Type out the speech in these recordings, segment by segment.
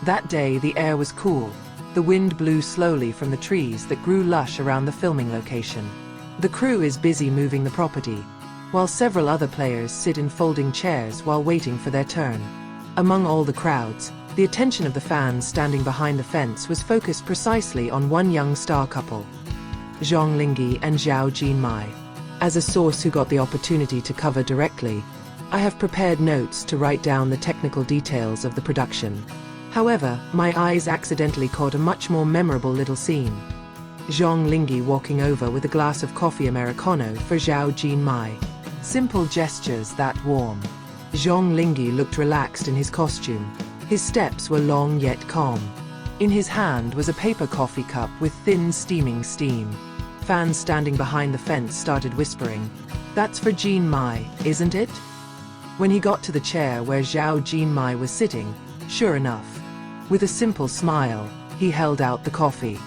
That day the air was cool. The wind blew slowly from the trees that grew lush around the filming location. The crew is busy moving the property, while several other players sit in folding chairs while waiting for their turn. Among all the crowds, the attention of the fans standing behind the fence was focused precisely on one young star couple, Zhang Linghe and Zhao Jinmai. As a source who got the opportunity to cover directly, I have prepared notes to write down the technical details of the production. However, my eyes accidentally caught a much more memorable little scene. Zhang Linghe walking over with a glass of coffee Americano for Zhao Jinmai. Simple gestures that warm. Zhang Linghe looked relaxed in his costume. His steps were long yet calm. In his hand was a paper coffee cup with thin steaming steam. Fans standing behind the fence started whispering, "That's for Jinmai, isn't it?" When he got to the chair where Zhao Jinmai was sitting, sure enough, with a simple smile, he held out the coffee.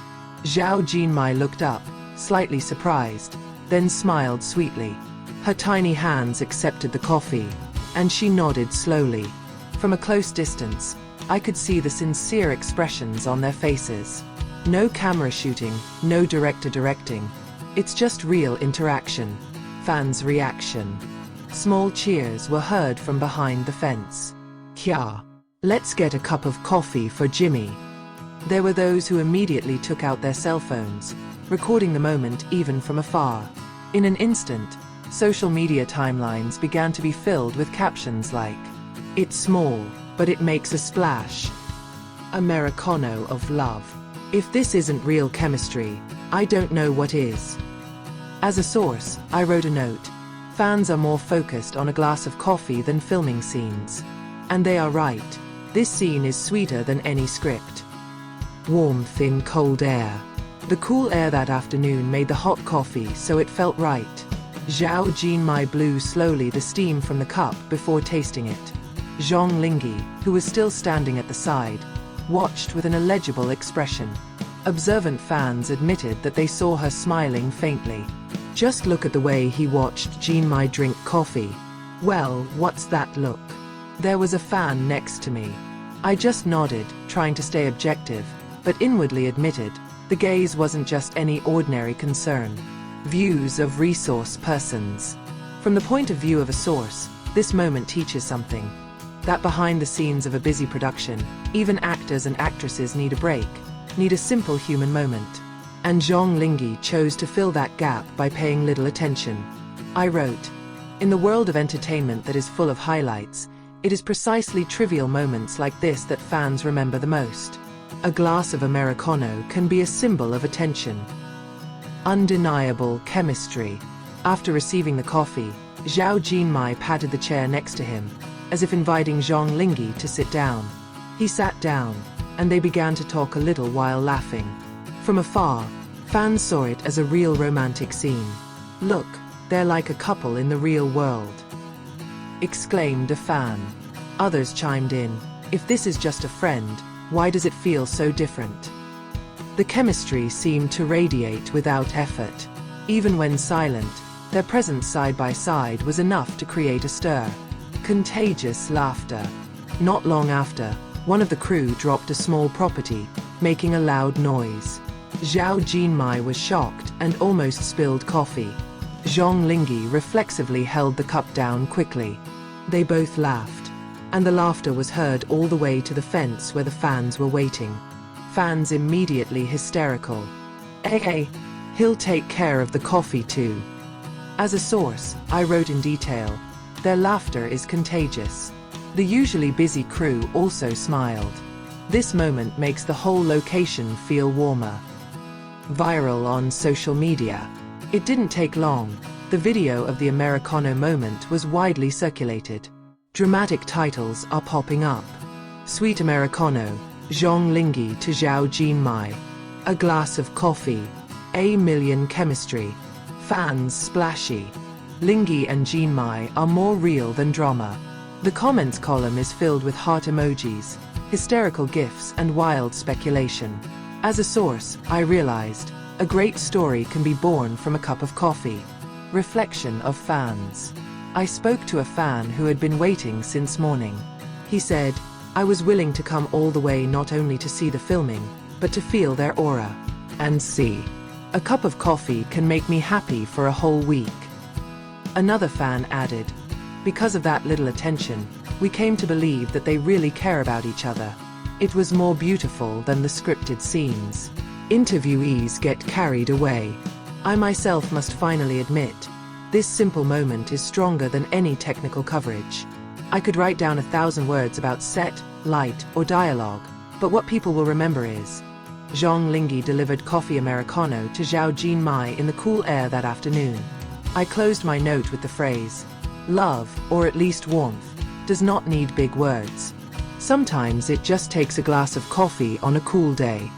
Zhao Jinmai looked up, slightly surprised, then smiled sweetly. Her tiny hands accepted the coffee, and she nodded slowly. From a close distance, I could see the sincere expressions on their faces. No camera shooting, no director directing. It's just real interaction. Fans' reaction. Small cheers were heard from behind the fence. "Kya, let's get a cup of coffee for Jimmy." There were those who immediately took out their cell phones, recording the moment even from afar. In an instant, social media timelines began to be filled with captions like, "It's small, but it makes a splash. Americano of love. If this isn't real chemistry, I don't know what is." As a source, I wrote a note. Fans are more focused on a glass of coffee than filming scenes. And they are right. This scene is sweeter than any script. Warmth in cold air. The cool air that afternoon made the hot coffee so it felt right. Zhao Jinmai blew slowly the steam from the cup before tasting it. Zhang Linghe, who was still standing at the side, watched with an illegible expression. Observant fans admitted that they saw her smiling faintly. Just look at the way he watched Jinmai drink coffee. Well, what's that look? There was a fan next to me. I just nodded, trying to stay objective, but inwardly admitted, the gaze wasn't just any ordinary concern. Views of resource persons. From the point of view of a source, this moment teaches something. That behind the scenes of a busy production, even actors and actresses need a break, need a simple human moment. And Zhang Linghe chose to fill that gap by paying little attention. I wrote, "In the world of entertainment that is full of highlights, it is precisely trivial moments like this that fans remember the most. A glass of Americano can be a symbol of attention." Undeniable chemistry. After receiving the coffee, Zhao Jinmai patted the chair next to him, as if inviting Zhang Linghe to sit down. He sat down, and they began to talk a little while laughing. From afar, fans saw it as a real romantic scene. "Look, they're like a couple in the real world," exclaimed a fan. Others chimed in, "If this is just a friend, why does it feel so different?" The chemistry seemed to radiate without effort. Even when silent, their presence side by side was enough to create a stir. Contagious laughter. Not long after, one of the crew dropped a small property, making a loud noise. Zhao Jinmai was shocked and almost spilled coffee. Zhang Linghe reflexively held the cup down quickly. They both laughed, and the laughter was heard all the way to the fence where the fans were waiting. Fans immediately hysterical. "Hey, he'll take care of the coffee too." As a source, I wrote in detail, "Their laughter is contagious." The usually busy crew also smiled. This moment makes the whole location feel warmer. Viral on social media. It didn't take long. The video of the Americano moment was widely circulated. Dramatic titles are popping up. "Sweet Americano, Zhang Linghe to Zhao Jinmai. A glass of coffee. A million chemistry. Fans splashy. Linghe and Jinmai are more real than drama." The comments column is filled with heart emojis, hysterical gifs and wild speculation. As a source, I realized, a great story can be born from a cup of coffee. Reflection of fans. I spoke to a fan who had been waiting since morning. He said, I was willing to come all the way not only to see the filming, but to feel their aura. And see. A cup of coffee can make me happy for a whole week. Another fan added, because of that little attention, we came to believe that they really care about each other. It was more beautiful than the scripted scenes. Interviewees get carried away. I myself must finally admit, this simple moment is stronger than any technical coverage. I could write down 1,000 words about set, light, or dialogue, but what people will remember is, Zhang Linghe delivered coffee Americano to Zhao Jinmai in the cool air that afternoon. I closed my note with the phrase, love, or at least warmth, does not need big words. Sometimes it just takes a glass of coffee on a cool day.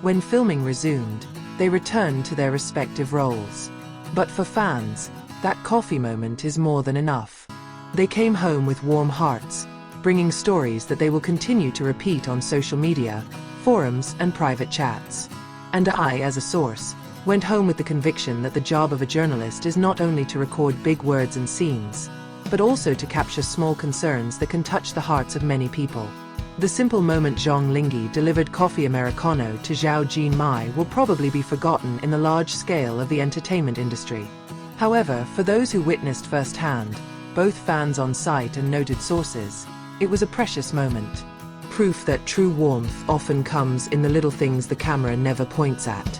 When filming resumed, they returned to their respective roles. But for fans, that coffee moment is more than enough. They came home with warm hearts, bringing stories that they will continue to repeat on social media, forums, and private chats. And I, as a source, went home with the conviction that the job of a journalist is not only to record big words and scenes, but also to capture small concerns that can touch the hearts of many people. The simple moment Zhang Linghe delivered coffee Americano to Zhao Jinmai will probably be forgotten in the large scale of the entertainment industry. However, for those who witnessed firsthand, both fans on site and noted sources, it was a precious moment. Proof that true warmth often comes in the little things the camera never points at.